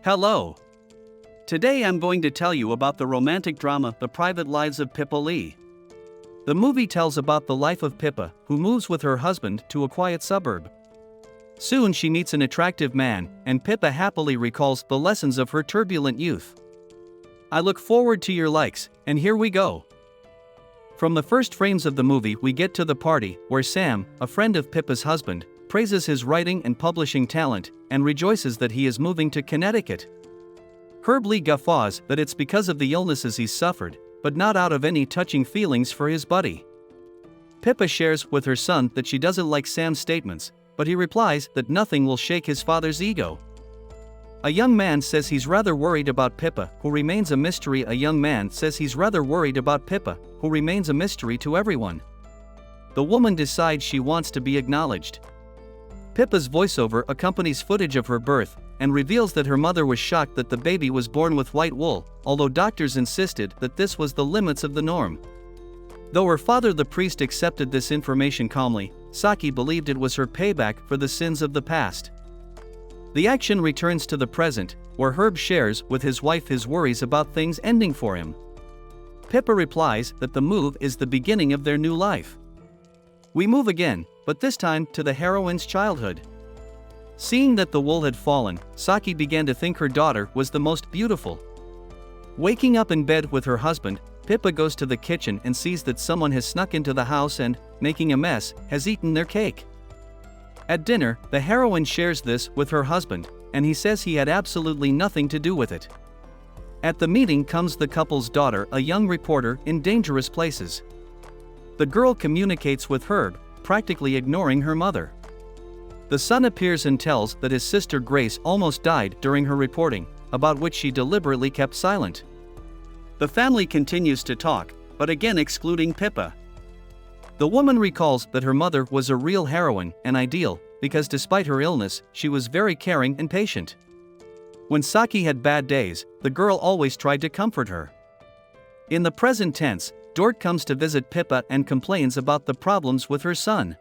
Hello! Today I'm going to tell you about the romantic drama The Private Lives of Pippa Lee. The movie tells about the life of Pippa, who moves with her husband to a quiet suburb. Soon she meets an attractive man, and Pippa happily recalls the lessons of her turbulent youth. I look forward to your likes, and here we go. From the first frames of the movie we get to the party, where Sam, a friend of Pippa's husband, praises his writing and publishing talent, and rejoices that he is moving to Connecticut. Herb Lee guffaws that it's because of the illnesses he's suffered, but not out of any touching feelings for his buddy. Pippa shares with her son that she doesn't like Sam's statements, but he replies that nothing will shake his father's ego. A young man says he's rather worried about Pippa, who remains a mystery. A young man says he's rather worried about Pippa, who remains a mystery to everyone. The woman decides she wants to be acknowledged. Pippa's voiceover accompanies footage of her birth, and reveals that her mother was shocked that the baby was born with white wool, although doctors insisted that this was the limits of the norm. Though her father the priest accepted this information calmly, Saki believed it was her payback for the sins of the past. The action returns to the present, where Herb shares with his wife his worries about things ending for him. Pippa replies that the move is the beginning of their new life. We move again, but this time to the heroine's childhood. Seeing that the wool had fallen, Saki began to think her daughter was the most beautiful. Waking up in bed with her husband, Pippa goes to the kitchen and sees that someone has snuck into the house and, making a mess, has eaten their cake. At dinner, the heroine shares this with her husband, and he says he had absolutely nothing to do with it. At the meeting comes the couple's daughter, a young reporter in dangerous places. The girl communicates with Herb, practically ignoring her mother. The son appears and tells that his sister Grace almost died during her reporting, about which she deliberately kept silent. The family continues to talk, but again excluding Pippa. The woman recalls that her mother was a real heroine and ideal, because despite her illness, she was very caring and patient. When Saki had bad days, the girl always tried to comfort her. In the present tense, Dort comes to visit Pippa and complains about the problems with her son.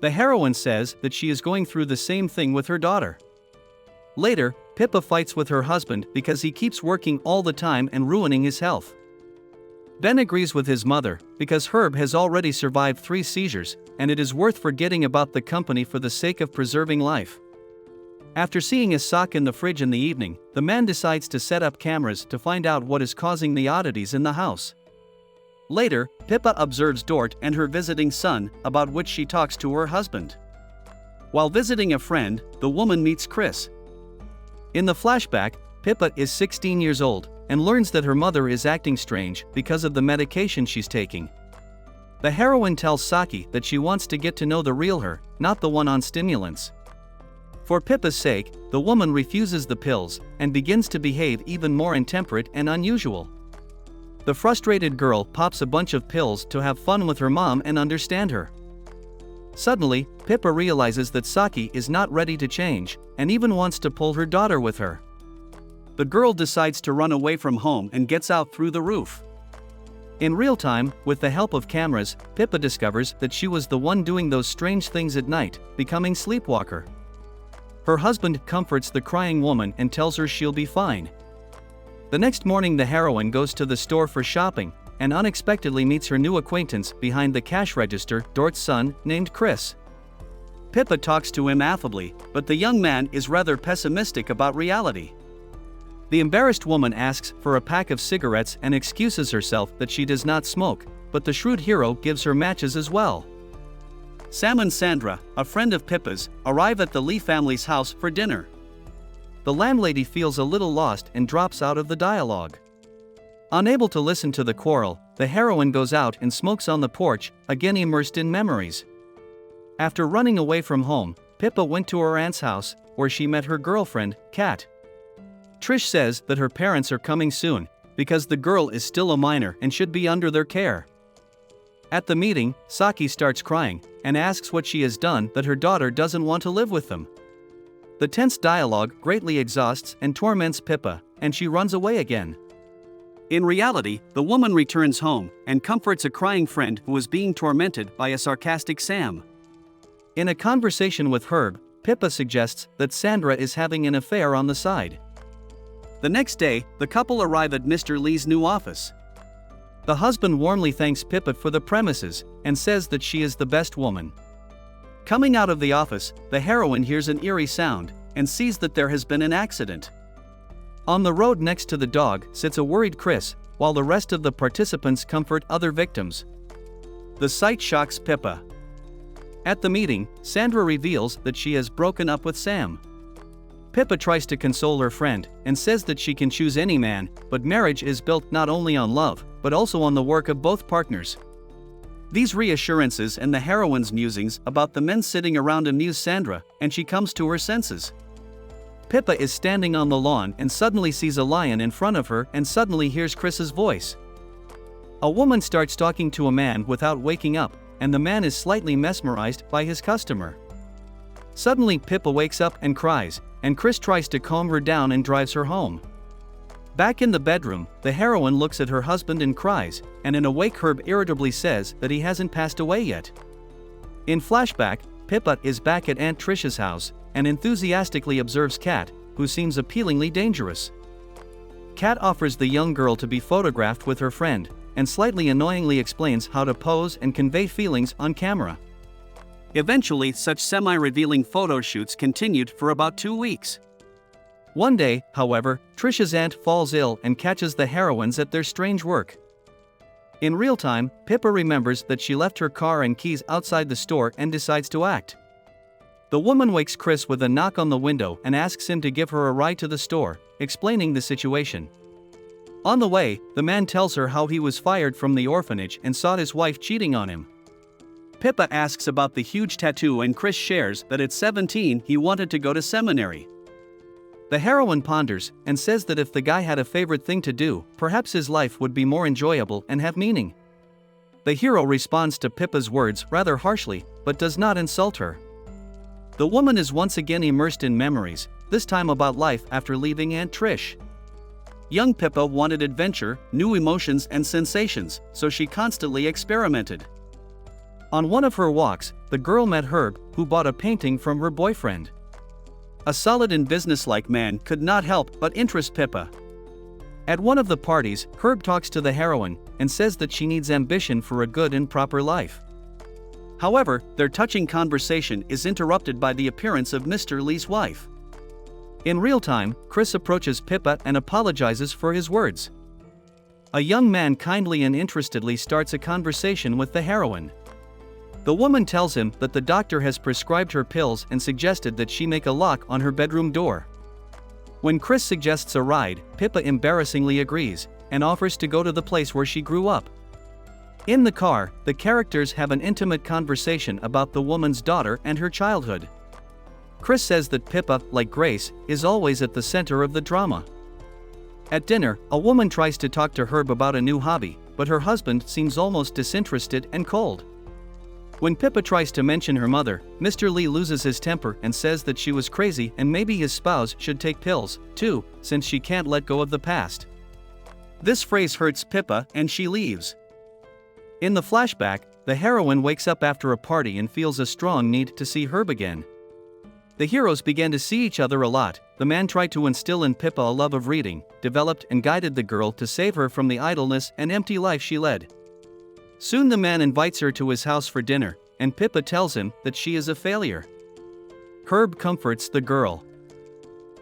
The heroine says that she is going through the same thing with her daughter. Later, Pippa fights with her husband because he keeps working all the time and ruining his health. Ben agrees with his mother, because Herb has already survived 3 seizures, and it is worth forgetting about the company for the sake of preserving life. After seeing a sock in the fridge in the evening, the man decides to set up cameras to find out what is causing the oddities in the house. Later, Pippa observes Dort and her visiting son, about which she talks to her husband. While visiting a friend, the woman meets Chris. In the flashback, Pippa is 16 years old, and learns that her mother is acting strange because of the medication she's taking. The heroine tells Saki that she wants to get to know the real her, not the one on stimulants. For Pippa's sake, the woman refuses the pills, and begins to behave even more intemperate and unusual. The frustrated girl pops a bunch of pills to have fun with her mom and understand her. Suddenly, Pippa realizes that Saki is not ready to change, and even wants to pull her daughter with her. The girl decides to run away from home and gets out through the roof. In real time, with the help of cameras, Pippa discovers that she was the one doing those strange things at night, becoming sleepwalker. Her husband comforts the crying woman and tells her she'll be fine. The next morning the heroine goes to the store for shopping, and unexpectedly meets her new acquaintance behind the cash register, Dort's son, named Chris. Pippa talks to him affably, but the young man is rather pessimistic about reality. The embarrassed woman asks for a pack of cigarettes and excuses herself that she does not smoke, but the shrewd hero gives her matches as well. Sam and Sandra, a friend of Pippa's, arrive at the Lee family's house for dinner. The landlady feels a little lost and drops out of the dialogue. Unable to listen to the quarrel, the heroine goes out and smokes on the porch, again immersed in memories. After running away from home, Pippa went to her aunt's house, where she met her girlfriend, Kat. Trish says that her parents are coming soon, because the girl is still a minor and should be under their care. At the meeting, Saki starts crying, and asks what she has done that her daughter doesn't want to live with them. The tense dialogue greatly exhausts and torments Pippa, and she runs away again. In reality, the woman returns home and comforts a crying friend who is being tormented by a sarcastic Sam. In a conversation with Herb, Pippa suggests that Sandra is having an affair on the side. The next day, the couple arrive at Mr. Lee's new office. The husband warmly thanks Pippa for the premises and says that she is the best woman. Coming out of the office, the heroine hears an eerie sound and sees that there has been an accident. On the road next to the dog sits a worried Chris, while the rest of the participants comfort other victims. The sight shocks Pippa. At the meeting, Sandra reveals that she has broken up with Sam. Pippa tries to console her friend and says that she can choose any man, but marriage is built not only on love, but also on the work of both partners. These reassurances and the heroine's musings about the men sitting around amuse Sandra, and she comes to her senses. Pippa is standing on the lawn and suddenly sees a lion in front of her and suddenly hears Chris's voice. A woman starts talking to a man without waking up, and the man is slightly mesmerized by his customer. Suddenly Pippa wakes up and cries, and Chris tries to calm her down and drives her home. Back in the bedroom, the heroine looks at her husband and cries, and in a wake Herb irritably says that he hasn't passed away yet. In flashback, Pippa is back at Aunt Tricia's house, and enthusiastically observes Kat, who seems appealingly dangerous. Kat offers the young girl to be photographed with her friend, and slightly annoyingly explains how to pose and convey feelings on camera. Eventually, such semi-revealing photo shoots continued for about 2 weeks. One day, however, Tricia's aunt falls ill and catches the heroines at their strange work. In real time, Pippa remembers that she left her car and keys outside the store and decides to act. The woman wakes Chris with a knock on the window and asks him to give her a ride to the store, explaining the situation. On the way, the man tells her how he was fired from the orphanage and saw his wife cheating on him. Pippa asks about the huge tattoo and Chris shares that at 17 he wanted to go to seminary. The heroine ponders and says that if the guy had a favorite thing to do, perhaps his life would be more enjoyable and have meaning. The hero responds to Pippa's words rather harshly, but does not insult her. The woman is once again immersed in memories, this time about life after leaving Aunt Trish. Young Pippa wanted adventure, new emotions and sensations, so she constantly experimented. On one of her walks, the girl met Herb, who bought a painting from her boyfriend. A solid and businesslike man could not help but interest Pippa. At one of the parties, Herb talks to the heroine and says that she needs ambition for a good and proper life. However, their touching conversation is interrupted by the appearance of Mr. Lee's wife. In real time, Chris approaches Pippa and apologizes for his words. A young man kindly and interestedly starts a conversation with the heroine. The woman tells him that the doctor has prescribed her pills and suggested that she make a lock on her bedroom door. When Chris suggests a ride, Pippa embarrassingly agrees and offers to go to the place where she grew up. In the car, the characters have an intimate conversation about the woman's daughter and her childhood. Chris says that Pippa, like Grace, is always at the center of the drama. At dinner, a woman tries to talk to Herb about a new hobby, but her husband seems almost disinterested and cold. When Pippa tries to mention her mother, Mr. Lee loses his temper and says that she was crazy and maybe his spouse should take pills, too, since she can't let go of the past. This phrase hurts Pippa and she leaves. In the flashback, the heroine wakes up after a party and feels a strong need to see Herb again. The heroes began to see each other a lot. The man tried to instill in Pippa a love of reading, developed and guided the girl to save her from the idleness and empty life she led. Soon the man invites her to his house for dinner, and Pippa tells him that she is a failure. Herb comforts the girl.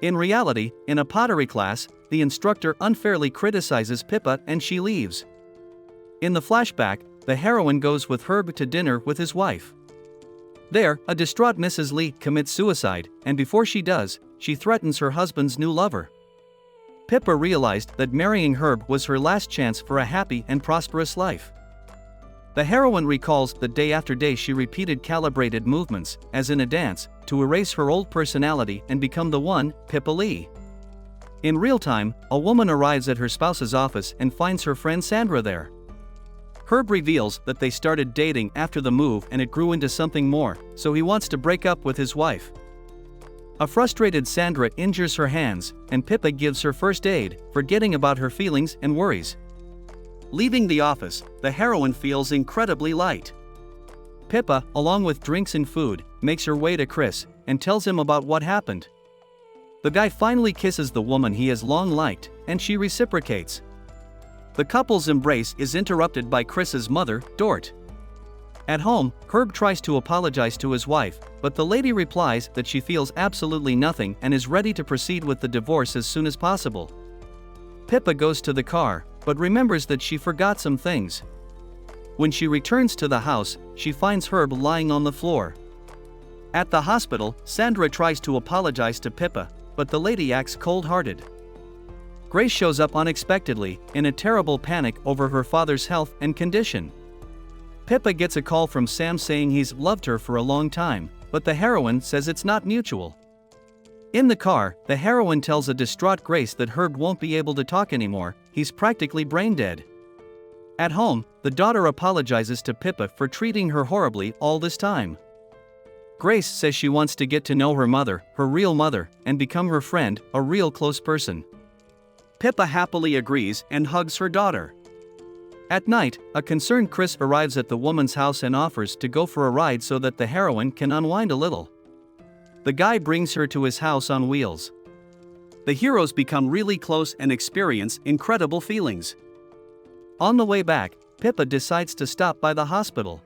In reality, in a pottery class, the instructor unfairly criticizes Pippa and she leaves. In the flashback, the heroine goes with Herb to dinner with his wife. There, a distraught Mrs. Lee commits suicide, and before she does, she threatens her husband's new lover. Pippa realized that marrying Herb was her last chance for a happy and prosperous life. The heroine recalls that day after day she repeated calibrated movements, as in a dance, to erase her old personality and become the one, Pippa Lee. In real time, a woman arrives at her spouse's office and finds her friend Sandra there. Herb reveals that they started dating after the move and it grew into something more, so he wants to break up with his wife. A frustrated Sandra injures her hands, and Pippa gives her first aid, forgetting about her feelings and worries. Leaving the office, the heroine feels incredibly light. Pippa, along with drinks and food, makes her way to Chris and tells him about what happened. The guy finally kisses the woman he has long liked, and she reciprocates. The couple's embrace is interrupted by Chris's mother, Dort. At home, Herb tries to apologize to his wife, but the lady replies that she feels absolutely nothing and is ready to proceed with the divorce as soon as possible. Pippa goes to the car, but remembers that she forgot some things. When she returns to the house, she finds Herb lying on the floor. At the hospital, Sandra tries to apologize to Pippa, but the lady acts cold-hearted. Grace shows up unexpectedly, in a terrible panic over her father's health and condition. Pippa gets a call from Sam saying he's loved her for a long time, but the heroine says it's not mutual. In the car, the heroine tells a distraught Grace that Herb won't be able to talk anymore, he's practically brain dead. At home, the daughter apologizes to Pippa for treating her horribly all this time. Grace says she wants to get to know her mother, her real mother, and become her friend, a real close person. Pippa happily agrees and hugs her daughter. At night, a concerned Chris arrives at the woman's house and offers to go for a ride so that the heroine can unwind a little. The guy brings her to his house on wheels. The heroes become really close and experience incredible feelings. On the way back, Pippa decides to stop by the hospital.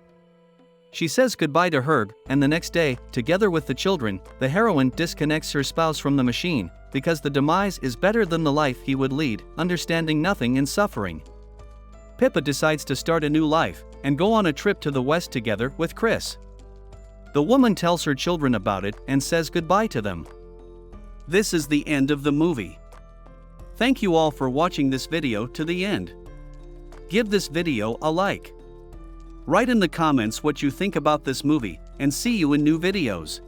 She says goodbye to Herb, and the next day, together with the children, the heroine disconnects her spouse from the machine, because the demise is better than the life he would lead, understanding nothing in suffering. Pippa decides to start a new life, and go on a trip to the West together with Chris. The woman tells her children about it and says goodbye to them. This is the end of the movie. Thank you all for watching this video to the end. Give this video a like. Write in the comments what you think about this movie, and see you in new videos.